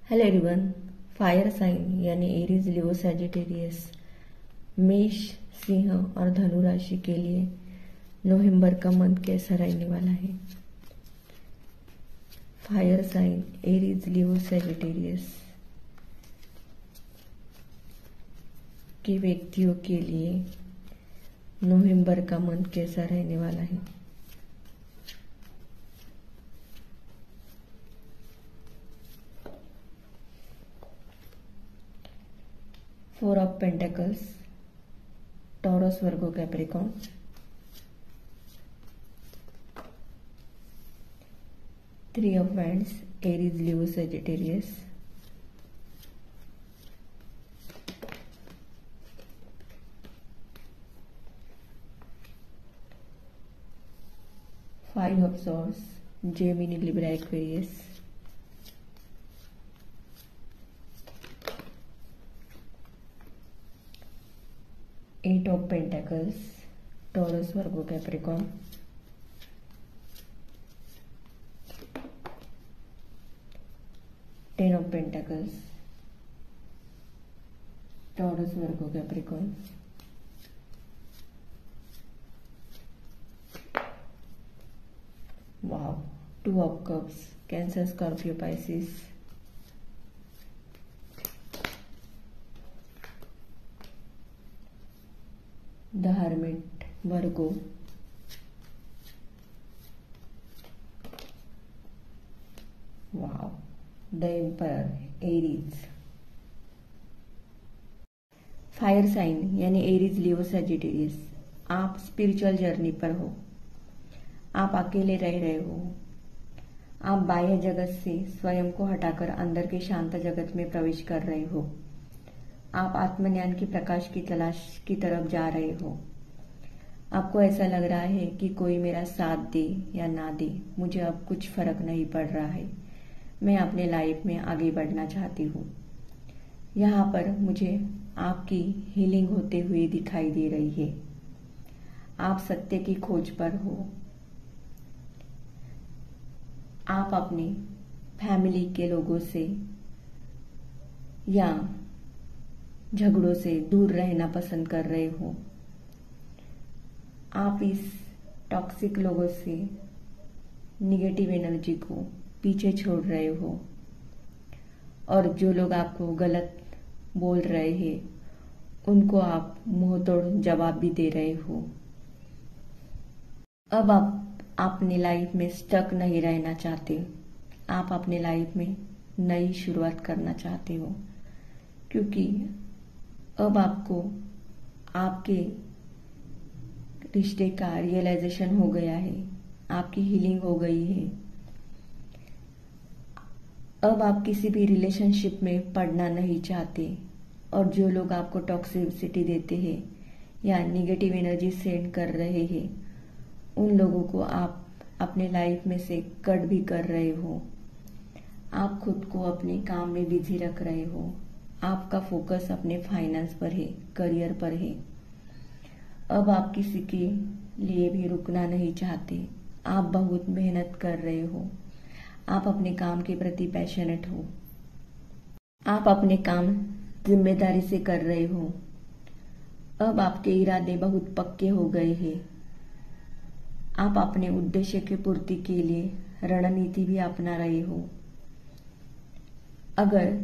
Hello everyone. Fire sign यानी Aries, Leo, Sagittarius, मेष, सिंह और धनु राशि के लिए नवंबर का मंथ कैसा रहने वाला है। Fire sign Aries, Leo, Sagittarius के व्यक्तियों के लिए नवंबर का मंथ कैसा रहने वाला है। Four of pentacles, Taurus, Virgo, Capricorn, three of wands, Aries, Leo, Sagittarius, five of swords, Gemini, Libra, Aquarius, eight of pentacles, Taurus, Virgo, Capricorn, ten of pentacles, Taurus, Virgo, Capricorn, wow, two of cups, Cancer, Scorpio, Pisces, the hermit, Virgo, wow, the empire, Aries. Fire sign यानी Aries, Leo, Sagittarius, आप spiritual journey पर हो। आप अकेले रह रहे हो। आप बाह्य जगत से स्वयं को हटाकर अंदर के शांत जगत में प्रवेश कर रहे हो। आप आत्मज्ञान की प्रकाश की तलाश की तरफ जा रहे हो। आपको ऐसा लग रहा है कि कोई मेरा साथ दे या ना दे, मुझे अब कुछ फर्क नहीं पड़ रहा है। मैं अपने लाइफ में आगे बढ़ना चाहती हूँ। यहाँ पर मुझे आपकी हीलिंग होते हुए दिखाई दे रही है। आप सत्य की खोज पर हो। आप अपने फैमिली के लोगों से या झगड़ों से दूर रहना पसंद कर रहे हो। आप इस टॉक्सिक लोगों से निगेटिव एनर्जी को पीछे छोड़ रहे हो और जो लोग आपको गलत बोल रहे हैं उनको आप मुंह तोड़ जवाब भी दे रहे हो। अब आप अपनी लाइफ में स्टक नहीं रहना चाहते। आप अपने लाइफ में नई शुरुआत करना चाहते हो, क्योंकि अब आपको आपके रिश्ते का रियलाइजेशन हो गया है। आपकी हीलिंग हो गई है। अब आप किसी भी रिलेशनशिप में पड़ना नहीं चाहते और जो लोग आपको टॉक्सिसिटी देते हैं या निगेटिव एनर्जी सेंड कर रहे हैं उन लोगों को आप अपने लाइफ में से कट भी कर रहे हो। आप खुद को अपने काम में बिजी रख रहे हो। आपका फोकस अपने फाइनेंस पर है, करियर पर है। अब आप किसी के लिए भी रुकना नहीं चाहते। आप बहुत मेहनत कर रहे हो। आप अपने काम के प्रति पैशनेट हो। आप अपने काम जिम्मेदारी से कर रहे हो। अब आपके इरादे बहुत पक्के हो गए हैं। आप अपने उद्देश्य की पूर्ति के लिए रणनीति भी अपना रहे हो। अगर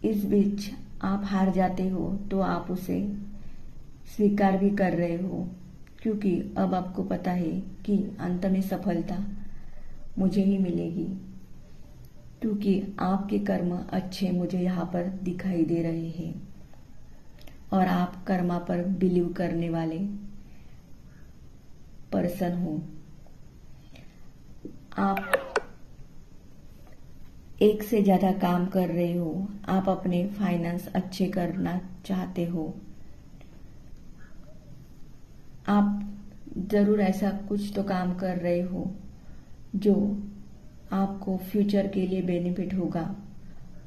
इस बीच आप हार जाते हो तो आप उसे स्वीकार भी कर रहे हो, क्योंकि अब आपको पता है कि अंत में सफलता मुझे ही मिलेगी, क्योंकि आपके कर्म अच्छे मुझे यहाँ पर दिखाई दे रहे हैं और आप कर्मा पर बिलीव करने वाले पर्सन हो। आप एक से ज्यादा काम कर रहे हो। आप अपने फाइनेंस अच्छे करना चाहते हो। आप जरूर ऐसा कुछ तो काम कर रहे हो जो आपको फ्यूचर के लिए बेनिफिट होगा,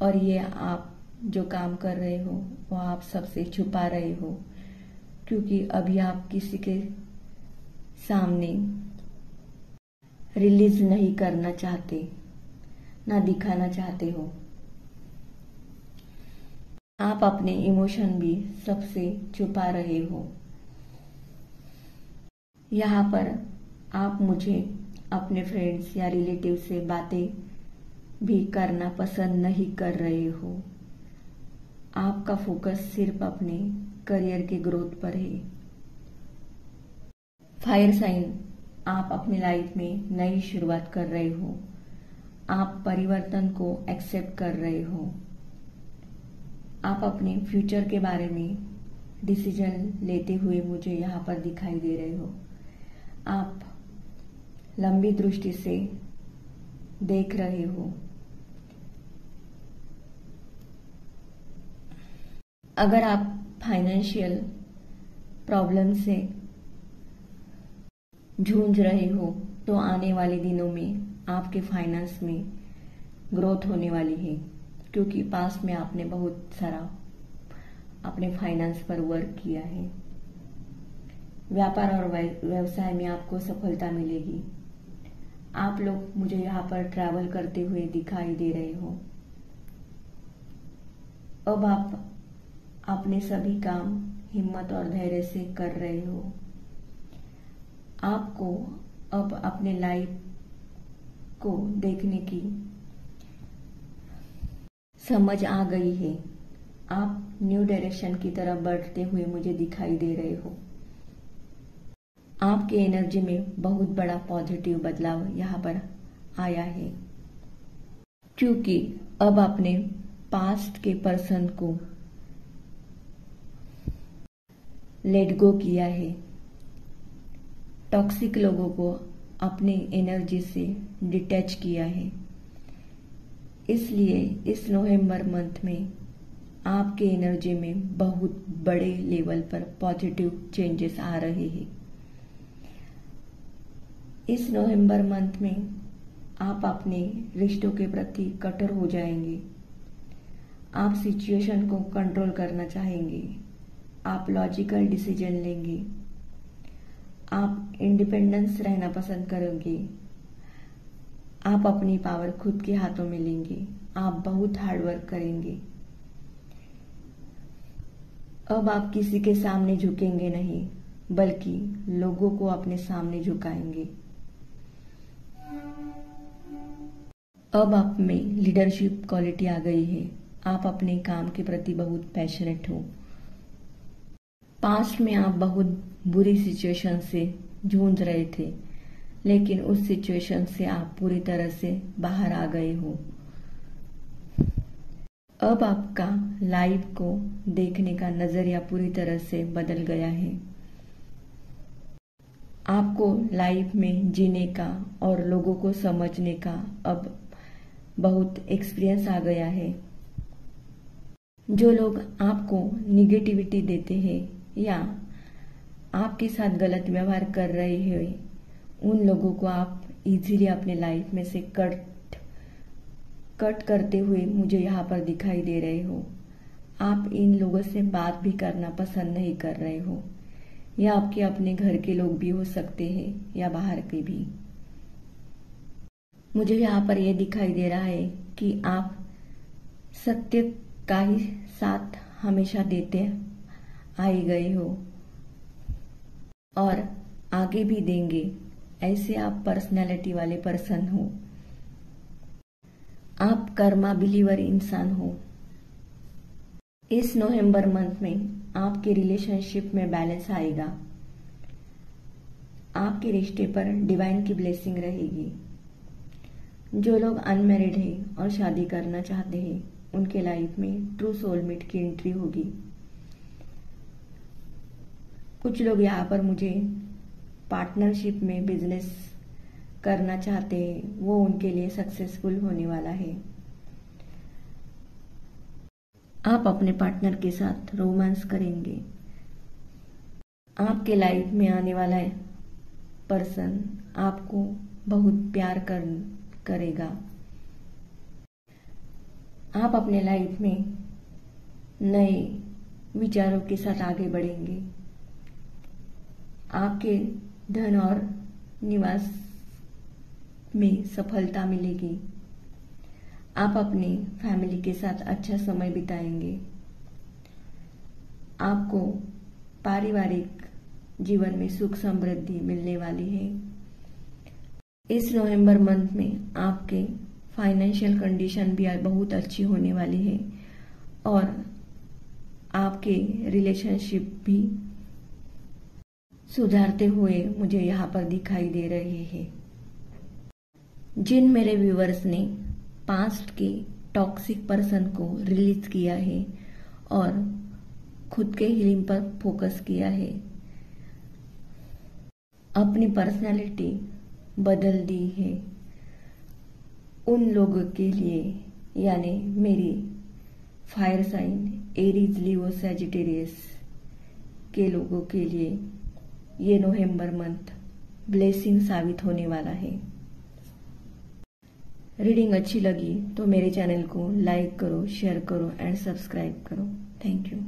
और ये आप जो काम कर रहे हो वो आप सबसे छुपा रहे हो, क्योंकि अभी आप किसी के सामने रिलीज नहीं करना चाहते, ना दिखाना चाहते हो। आप अपने इमोशन भी सबसे छुपा रहे हो। यहाँ पर आप मुझे अपने फ्रेंड्स या रिलेटिव से बातें भी करना पसंद नहीं कर रहे हो। आपका फोकस सिर्फ अपने करियर के ग्रोथ पर है। फायर साइन, आप अपनी लाइफ में नई शुरुआत कर रहे हो। आप परिवर्तन को एक्सेप्ट कर रहे हो। आप अपने फ्यूचर के बारे में डिसीजन लेते हुए मुझे यहाँ पर दिखाई दे रहे हो। आप लंबी दृष्टि से देख रहे हो। अगर आप फाइनेंशियल प्रॉब्लम से जूझ रहे हो तो आने वाले दिनों में आपके फाइनेंस में ग्रोथ होने वाली है, क्योंकि पास्ट में आपने बहुत सारा अपने फाइनेंस पर वर्क किया है। व्यापार और व्यवसाय में आपको सफलता मिलेगी। आप लोग मुझे यहाँ पर ट्रैवल करते हुए दिखाई दे रहे हो। अब आप अपने सभी काम हिम्मत और धैर्य से कर रहे हो। आपको अब अपने लाइफ को देखने की समझ आ गई है। आप न्यू डायरेक्शन की तरफ बढ़ते हुए मुझे दिखाई दे रहे हो। आपके एनर्जी में बहुत बड़ा पॉजिटिव बदलाव यहाँ पर आया है, क्योंकि अब आपने पास्ट के पर्सन को लेट गो किया है। टॉक्सिक लोगों को अपने एनर्जी से डिटैच किया है। इसलिए इस नवंबर मंथ में आपके एनर्जी में बहुत बड़े लेवल पर पॉजिटिव चेंजेस आ रहे हैं। इस नवंबर मंथ में आप अपने रिश्तों के प्रति कठोर हो जाएंगे। आप सिचुएशन को कंट्रोल करना चाहेंगे। आप लॉजिकल डिसीजन लेंगे। आप इंडिपेंडेंस रहना पसंद करोगे। आप अपनी पावर खुद के हाथों में लेंगे। आप बहुत हार्ड वर्क करेंगे। अब आप किसी के सामने झुकेंगे नहीं, बल्कि लोगों को अपने सामने झुकाएंगे। अब आप में लीडरशिप क्वालिटी आ गई है। आप अपने काम के प्रति बहुत पैशनेट हो। पास्ट में आप बहुत बुरी सिचुएशन से जूझ रहे थे, लेकिन उस सिचुएशन से आप पूरी तरह से बाहर आ गए हो। अब आपका लाइफ को देखने का नजरिया पूरी तरह से बदल गया है। आपको लाइफ में जीने का और लोगों को समझने का अब बहुत एक्सपीरियंस आ गया है। जो लोग आपको निगेटिविटी देते हैं या आपके साथ गलत व्यवहार कर रहे हैं, उन लोगों को आप इजीली अपने लाइफ में से कट करते हुए मुझे यहाँ पर दिखाई दे रहे हो। आप इन लोगों से बात भी करना पसंद नहीं कर रहे हो। या आपके अपने घर के लोग भी हो सकते हैं या बाहर के भी। मुझे यहाँ पर यह दिखाई दे रहा है कि आप सत्य का ही साथ हमेशा देते आए गए हो और आगे भी देंगे। ऐसे आप पर्सनैलिटी वाले पर्सन हो। आप कर्मा बिलीवर इंसान हो। इस नवंबर मंथ में आपके रिलेशनशिप में बैलेंस आएगा। आपके रिश्ते पर डिवाइन की ब्लेसिंग रहेगी। जो लोग अनमैरिड हैं और शादी करना चाहते हैं, उनके लाइफ में ट्रू सोलमेट की एंट्री होगी। कुछ लोग यहाँ पर मुझे पार्टनरशिप में बिजनेस करना चाहते हैं, वो उनके लिए सक्सेसफुल होने वाला है। आप अपने पार्टनर के साथ रोमांस करेंगे। आपके लाइफ में आने वाला पर्सन आपको बहुत प्यार करेगा। आप अपने लाइफ में नए विचारों के साथ आगे बढ़ेंगे। आपके धन और निवास में सफलता मिलेगी। आप अपनी फैमिली के साथ अच्छा समय बिताएंगे। आपको पारिवारिक जीवन में सुख समृद्धि मिलने वाली है। इस नवंबर मंथ में आपके फाइनेंशियल कंडीशन भी बहुत अच्छी होने वाली है और आपके रिलेशनशिप भी सुधारते हुए मुझे यहाँ पर दिखाई दे रहे हैं। जिन मेरे व्यूवर्स ने पास्ट के टॉक्सिक पर्सन को रिलीज किया है और खुद के हीलिंग पर फोकस किया है, अपनी पर्सनालिटी बदल दी है, उन लोगों के लिए यानी मेरी fire sign Aries, Leo, Sagittarius के लोगों के लिए ये नवंबर मंथ ब्लेसिंग साबित होने वाला है। रीडिंग अच्छी लगी तो मेरे चैनल को लाइक करो, शेयर करो एंड सब्सक्राइब करो। Thank you.